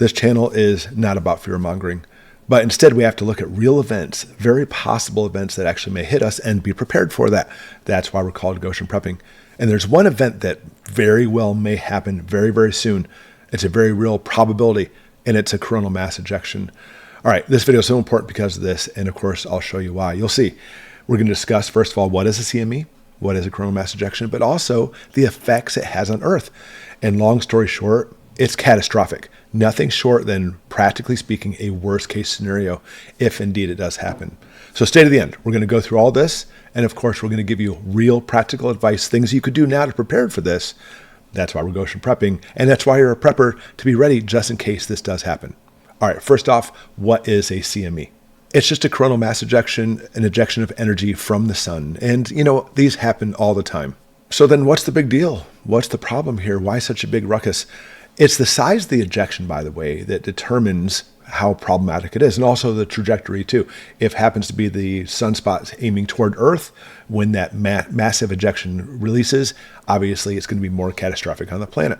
This channel is not about fear-mongering, but instead we have to look at real events, very possible events that actually may hit us, and be prepared for that. That's why we're called Goshen Prepping. And there's one event that very well may happen very, very soon. It's a very real probability, and it's a coronal mass ejection. All right, this video is so important because of this, and of course, I'll show you why. You'll see. We're going to discuss, first of all, what is a CME, what is a coronal mass ejection, but also the effects it has on Earth. And long story short, it's catastrophic. Nothing short than, practically speaking, a worst-case scenario, if indeed it does happen. So stay to the end. We're going to go through all this, and of course, we're going to give you real practical advice, things you could do now to prepare for this. That's why we're Goshen Prepping, and that's why you're a prepper, to be ready just in case this does happen. All right, first off, what is a CME? It's just a coronal mass ejection, an ejection of energy from the sun. And, these happen all the time. So then what's the big deal? What's the problem here? Why such a big ruckus? It's the size of the ejection, by the way, that determines how problematic it is, and also the trajectory, too. If it happens to be the sunspot aiming toward Earth, when that massive ejection releases, obviously it's going to be more catastrophic on the planet.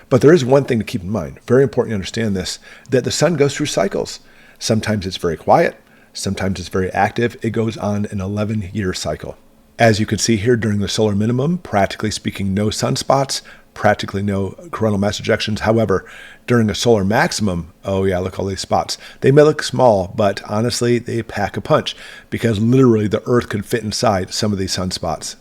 But there is one thing to keep in mind, very important to understand this, that the sun goes through cycles. Sometimes it's very quiet, sometimes it's very active. It goes on an 11-year cycle. As you can see here, during the solar minimum, practically speaking, no sunspots, practically no coronal mass ejections. However, during a solar maximum, oh yeah, look, all these spots. They may look small, but honestly, they pack a punch because literally the Earth could fit inside some of these sunspots.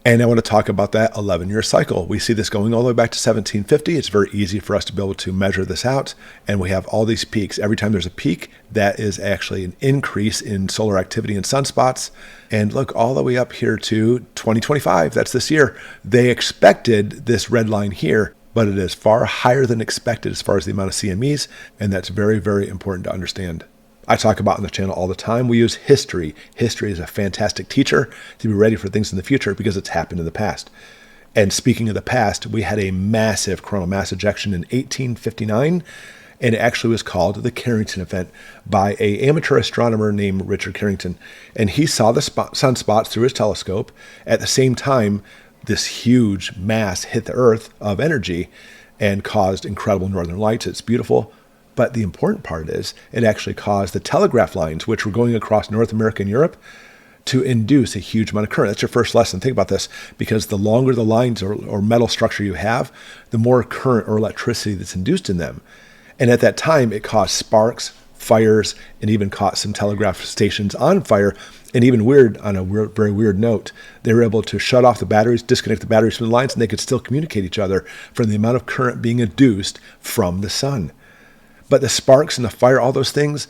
And I want to talk about that 11-year cycle. We see this going all the way back to 1750. It's very easy for us to be able to measure this out. And we have all these peaks. Every time there's a peak, that is actually an increase in solar activity and sunspots. And look, all the way up here to 2025. That's this year. They expected this red line here, but it is far higher than expected as far as the amount of CMEs. And that's very, very important to understand. I talk about on the channel all the time. We use history. History is a fantastic teacher to be ready for things in the future because it's happened in the past. And speaking of the past, we had a massive coronal mass ejection in 1859, and it actually was called the Carrington Event by an amateur astronomer named Richard Carrington. And he saw the sunspots through his telescope. At the same time, this huge mass hit the Earth of energy and caused incredible northern lights. It's beautiful. But the important part is it actually caused the telegraph lines, which were going across North America and Europe, to induce a huge amount of current. That's your first lesson. Think about this, because the longer the lines or metal structure you have, the more current or electricity that's induced in them. And at that time, it caused sparks, fires, and even caught some telegraph stations on fire. And even weird, on a very weird note, they were able to shut off the batteries, disconnect the batteries from the lines, and they could still communicate each other from the amount of current being induced from the sun. But the sparks and the fire, all those things,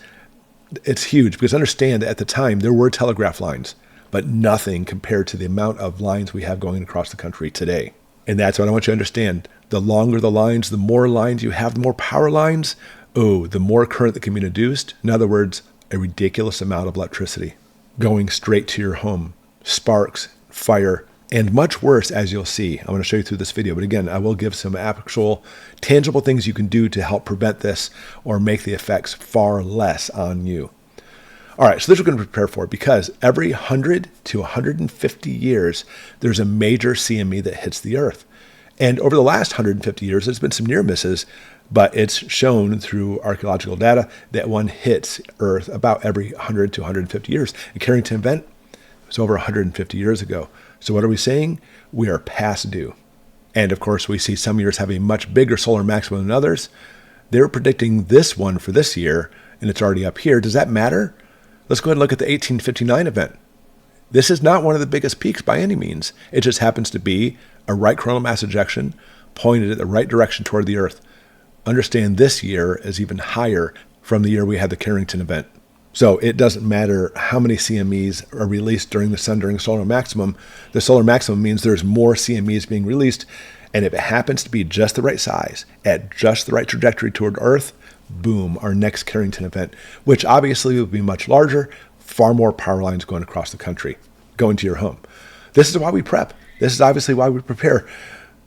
it's huge, because understand that at the time there were telegraph lines, but nothing compared to the amount of lines we have going across the country today. And that's what I want you to understand. The longer the lines, the more lines you have, the more power lines, the more current that can be induced. In other words, a ridiculous amount of electricity going straight to your home. Sparks, fire, and much worse, as you'll see. I'm going to show you through this video. But again, I will give some actual tangible things you can do to help prevent this or make the effects far less on you. All right, so this we're going to prepare for, because every 100 to 150 years, there's a major CME that hits the Earth. And over the last 150 years, there's been some near misses, but it's shown through archaeological data that one hits Earth about every 100 to 150 years. The Carrington Event was over 150 years ago. So what are we saying? We are past due. And of course, we see some years have a much bigger solar maximum than others. They're predicting this one for this year, and it's already up here. Does that matter? Let's go ahead and look at the 1859 event. This is not one of the biggest peaks by any means. It just happens to be a right coronal mass ejection pointed at the right direction toward the Earth. Understand this year is even higher from the year we had the Carrington Event. So it doesn't matter how many CMEs are released during the sun during solar maximum. The solar maximum means there's more CMEs being released. And if it happens to be just the right size, at just the right trajectory toward Earth, boom, our next Carrington Event, which obviously will be much larger, far more power lines going across the country, going to your home. This is why we prep. This is obviously why we prepare.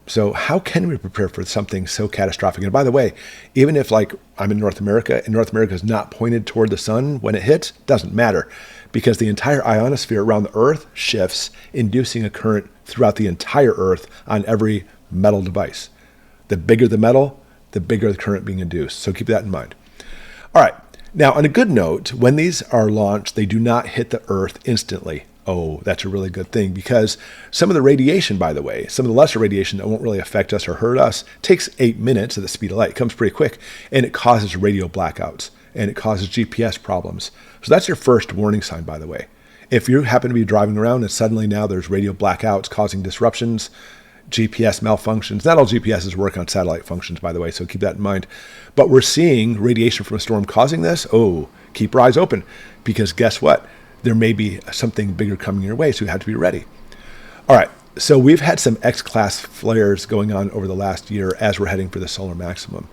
So how can we prepare for something so catastrophic? And by the way, even if like I'm in North America and North America is not pointed toward the sun when it hits, doesn't matter, because the entire ionosphere around the Earth shifts, inducing a current throughout the entire Earth on every metal device. The bigger the metal, the bigger the current being induced. So keep that in mind. All right. Now, on a good note, when these are launched, they do not hit the Earth instantly. Oh, that's a really good thing, because some of the radiation, by the way, some of the lesser radiation that won't really affect us or hurt us, takes 8 minutes at the speed of light. It comes pretty quick, and it causes radio blackouts, and it causes GPS problems. So that's your first warning sign, by the way. If you happen to be driving around and suddenly now there's radio blackouts causing disruptions, GPS malfunctions. Not all GPSs work on satellite functions, by the way, so keep that in mind. But we're seeing radiation from a storm causing this. Oh, keep your eyes open, because guess what? There may be something bigger coming your way, so you have to be ready. All right, so we've had some X-class flares going on over the last year as we're heading for the solar maximum.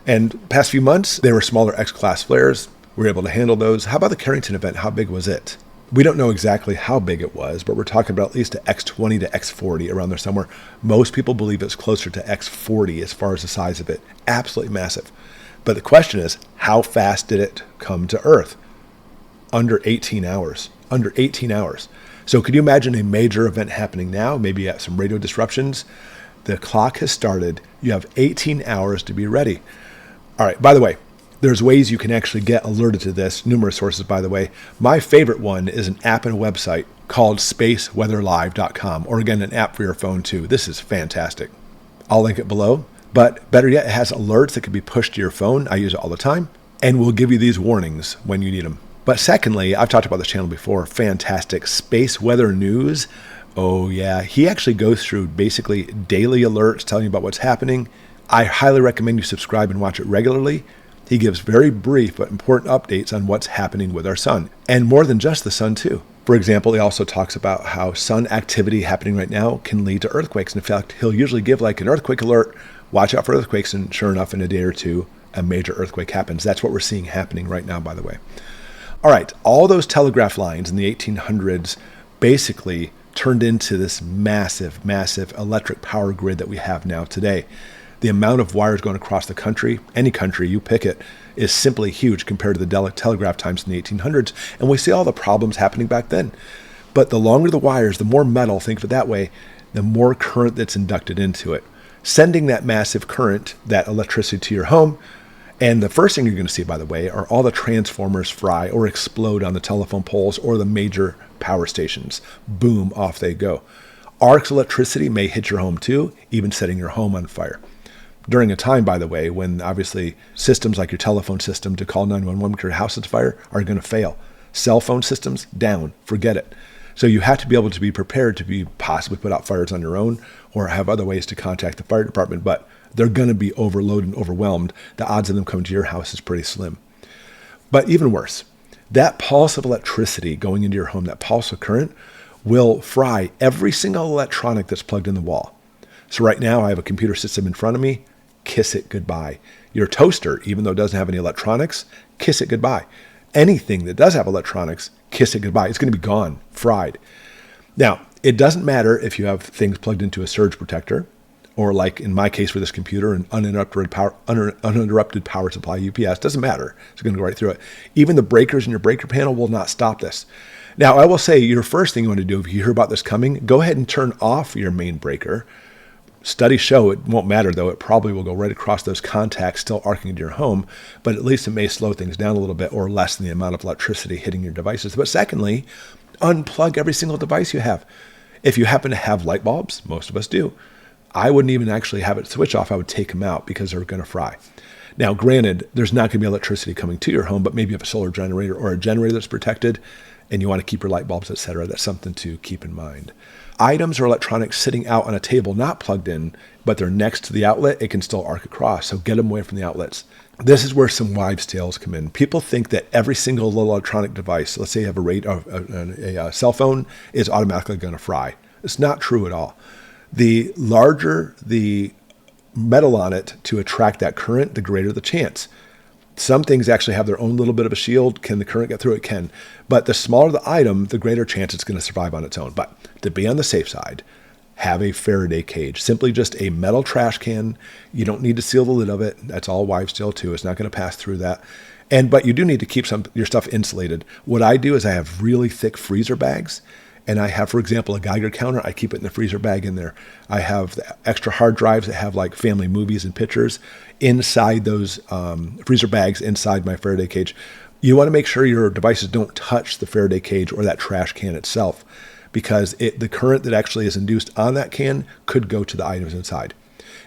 And past few months, they were smaller X-class flares. We were able to handle those. How about the Carrington event? How big was it? We don't know exactly how big it was, but we're talking about at least a X20 to X40 around there somewhere. Most people believe it's closer to X40 as far as the size of it. Absolutely massive. But the question is, how fast did it come to Earth? Under 18 hours. Under 18 hours. So could you imagine a major event happening now, maybe at some radio disruptions? The clock has started. You have 18 hours to be ready. All right, by the way, there's ways you can actually get alerted to this. Numerous sources, by the way. My favorite one is an app and a website called SpaceWeatherLive.com, or again, an app for your phone too. This is fantastic. I'll link it below. But better yet, it has alerts that can be pushed to your phone. I use it all the time, and will give you these warnings when you need them. But secondly, I've talked about this channel before, fantastic SpaceWeatherNews. Oh yeah, he actually goes through basically daily alerts telling you about what's happening. I highly recommend you subscribe and watch it regularly. He gives very brief but important updates on what's happening with our sun, and more than just the sun too. For example, he also talks about how sun activity happening right now can lead to earthquakes. In fact, he'll usually give like an earthquake alert, watch out for earthquakes, and sure enough, in a day or two, a major earthquake happens. That's what we're seeing happening right now, by the way. All right, all those telegraph lines in the 1800s basically turned into this massive, massive electric power grid that we have now today. The amount of wires going across the country, any country, you pick it, is simply huge compared to the telegraph times in the 1800s. And we see all the problems happening back then. But the longer the wires, the more metal, think of it that way, the more current that's inducted into it, sending that massive current, that electricity to your home. And the first thing you're going to see, by the way, are all the transformers fry or explode on the telephone poles or the major power stations. Boom, off they go. Arcs electricity may hit your home too, even setting your home on fire. During a time, by the way, when obviously systems like your telephone system to call 911 when your house is on fire are going to fail. Cell phone systems, down, forget it. So you have to be able to be prepared to be possibly put out fires on your own or have other ways to contact the fire department, but they're going to be overloaded and overwhelmed. The odds of them coming to your house is pretty slim. But even worse, that pulse of electricity going into your home, that pulse of current, will fry every single electronic that's plugged in the wall. So right now I have a computer system in front of me. Kiss it goodbye. Your toaster, even though it doesn't have any electronics, kiss it goodbye. Anything that does have electronics, kiss it goodbye. It's going to be gone, fried. Now, it doesn't matter if you have things plugged into a surge protector, or like in my case for this computer, an uninterrupted power supply, UPS, doesn't matter. It's going to go right through it. Even the breakers in your breaker panel will not stop this. Now, I will say your first thing you want to do if you hear about this coming, go ahead and turn off your main breaker. Studies show it won't matter, though. It probably will go right across those contacts, still arcing into your home, but at least it may slow things down a little bit or lessen the amount of electricity hitting your devices. But secondly, unplug every single device you have. If you happen to have light bulbs, most of us do, I wouldn't even actually have it switch off. I would take them out because they're going to fry. Now, granted, there's not going to be electricity coming to your home, but maybe you have a solar generator or a generator that's protected and you want to keep your light bulbs, etc. That's something to keep in mind. Items or electronics sitting out on a table, not plugged in, but they're next to the outlet, it can still arc across. So get them away from the outlets. This is where some wives' tales come in. People think that every single little electronic device, let's say you have a cell phone, is automatically going to fry. It's not true at all. The larger the metal on it to attract that current, the greater the chance. Some things actually have their own little bit of a shield. Can the current get through? It can. But the smaller the item, the greater chance it's going to survive on its own. But to be on the safe side, have a Faraday cage. Simply just a metal trash can. You don't need to seal the lid of it. That's all wives' tale too. It's not going to pass through that. But you do need to keep your stuff insulated. What I do is I have really thick freezer bags. And I have, for example, a Geiger counter. I keep it in the freezer bag in there. I have the extra hard drives that have like family movies and pictures inside those freezer bags inside my Faraday cage. You want to make sure your devices don't touch the Faraday cage or that trash can itself, because the current that actually is induced on that can could go to the items inside.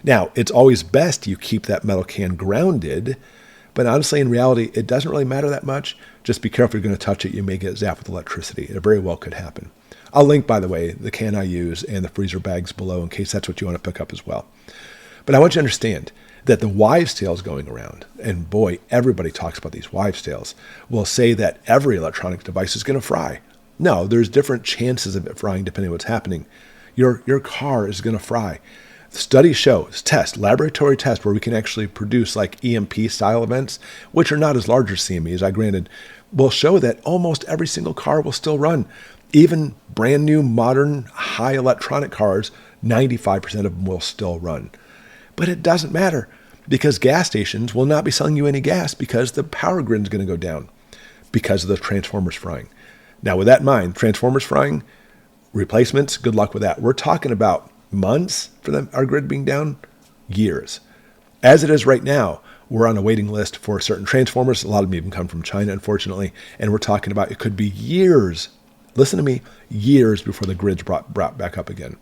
Now, it's always best you keep that metal can grounded, but honestly, in reality, it doesn't really matter that much. Just be careful you're going to touch it. You may get zapped with electricity. It very well could happen. I'll link, by the way, the can I use and the freezer bags below in case that's what you want to pick up as well. But I want you to understand that the wives' tales going around, and boy, everybody talks about these wives' tales, will say that every electronic device is going to fry. No, there's different chances of it frying depending on what's happening. Your car is going to fry. Study shows, laboratory tests where we can actually produce like EMP style events, which are not as large as CMEs, I granted, will show that almost every single car will still run. Even brand new, modern, high electronic cars, 95% of them will still run. But it doesn't matter, because gas stations will not be selling you any gas because the power grid is going to go down because of those transformers frying. Now, with that in mind, transformers frying, replacements, good luck with that. We're talking about months for our grid being down, years. As it is right now, we're on a waiting list for certain transformers. A lot of them even come from China, unfortunately. And we're talking about it could be years, listen to me, years before the grid's brought back up again.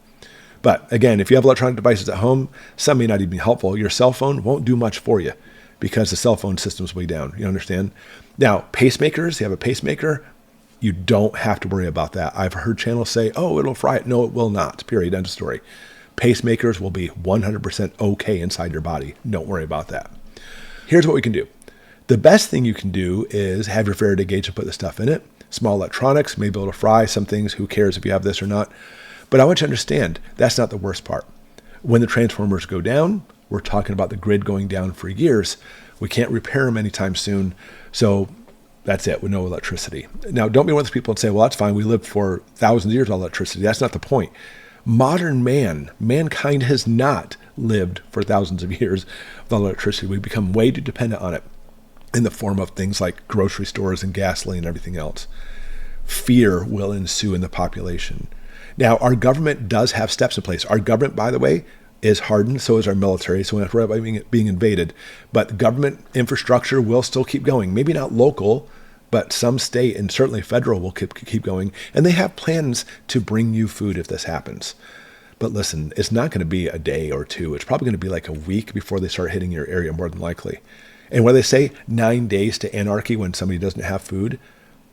But again, if you have electronic devices at home, some may not even be helpful. Your cell phone won't do much for you because the cell phone system's way down. You understand? Now, pacemakers, you have a pacemaker, you don't have to worry about that. I've heard channels say, oh, it'll fry it. No, it will not. Period. End of story. Pacemakers will be 100% okay inside your body. Don't worry about that. Here's what we can do. The best thing you can do is have your Faraday gauge and put the stuff in it. Small electronics may be able to fry some things. Who cares if you have this or not? But I want you to understand, that's not the worst part. When the transformers go down, we're talking about the grid going down for years. We can't repair them anytime soon. So that's it, with no electricity. Now, don't be one of those people and say, well, that's fine. We lived for thousands of years without electricity. That's not the point. Modern mankind has not lived for thousands of years without electricity. We've become way too dependent on it in the form of things like grocery stores and gasoline and everything else. Fear will ensue in the population. Now, our government does have steps in place. Our government, by the way, is hardened. So is our military. So we don't have to worry about being invaded. But government infrastructure will still keep going. Maybe not local, but some state and certainly federal will keep going. And they have plans to bring you food if this happens. But listen, it's not going to be a day or two. It's probably going to be like a week before they start hitting your area, more than likely. And when they say 9 days to anarchy when somebody doesn't have food,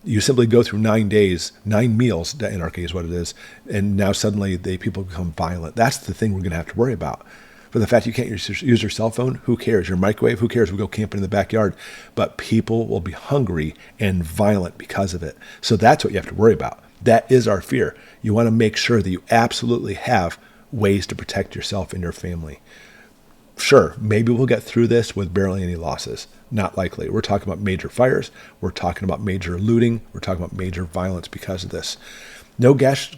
you simply go through 9 days, 9 meals to anarchy is what it is. And now suddenly people become violent. That's the thing we're going to have to worry about. For the fact you can't use your cell phone, who cares? Your microwave, who cares? We go camping in the backyard. But people will be hungry and violent because of it. So that's what you have to worry about. That is our fear. You want to make sure that you absolutely have ways to protect yourself and your family. Sure, maybe we'll get through this with barely any losses. Not likely. We're talking about major fires. We're talking about major looting. We're talking about major violence because of this. No gas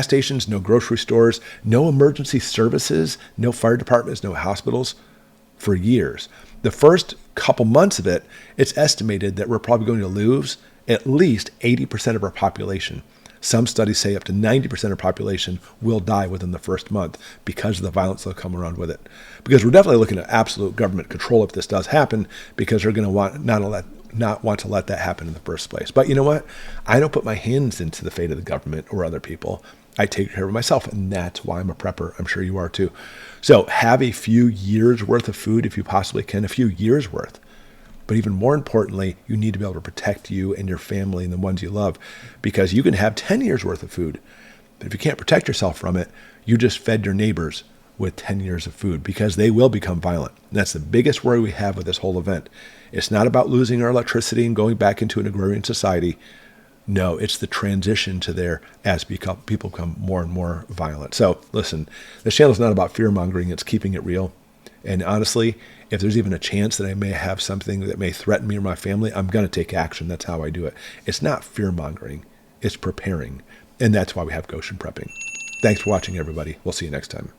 stations, no grocery stores, no emergency services, no fire departments, no hospitals for years. The first couple months of it, it's estimated that we're probably going to lose at least 80% of our population. Some studies say up to 90% of the population will die within the first month because of the violence that'll come around with it. Because we're definitely looking at absolute government control if this does happen, because they're going to not want to let that happen in the first place. But you know what? I don't put my hands into the fate of the government or other people. I take care of myself, and that's why I'm a prepper. I'm sure you are too. So have a few years worth of food if you possibly can, a few years worth. But even more importantly, you need to be able to protect you and your family and the ones you love, because you can have 10 years worth of food. But if you can't protect yourself from it, you just fed your neighbors with 10 years of food, because they will become violent. And that's the biggest worry we have with this whole event. It's not about losing our electricity and going back into an agrarian society. No, it's the transition to there as people become more and more violent. So listen, this channel is not about fear mongering. It's keeping it real. And honestly, if there's even a chance that I may have something that may threaten me or my family, I'm going to take action. That's how I do it. It's not fear mongering. It's preparing. And that's why we have Goshen prepping. Thanks for watching, everybody. We'll see you next time.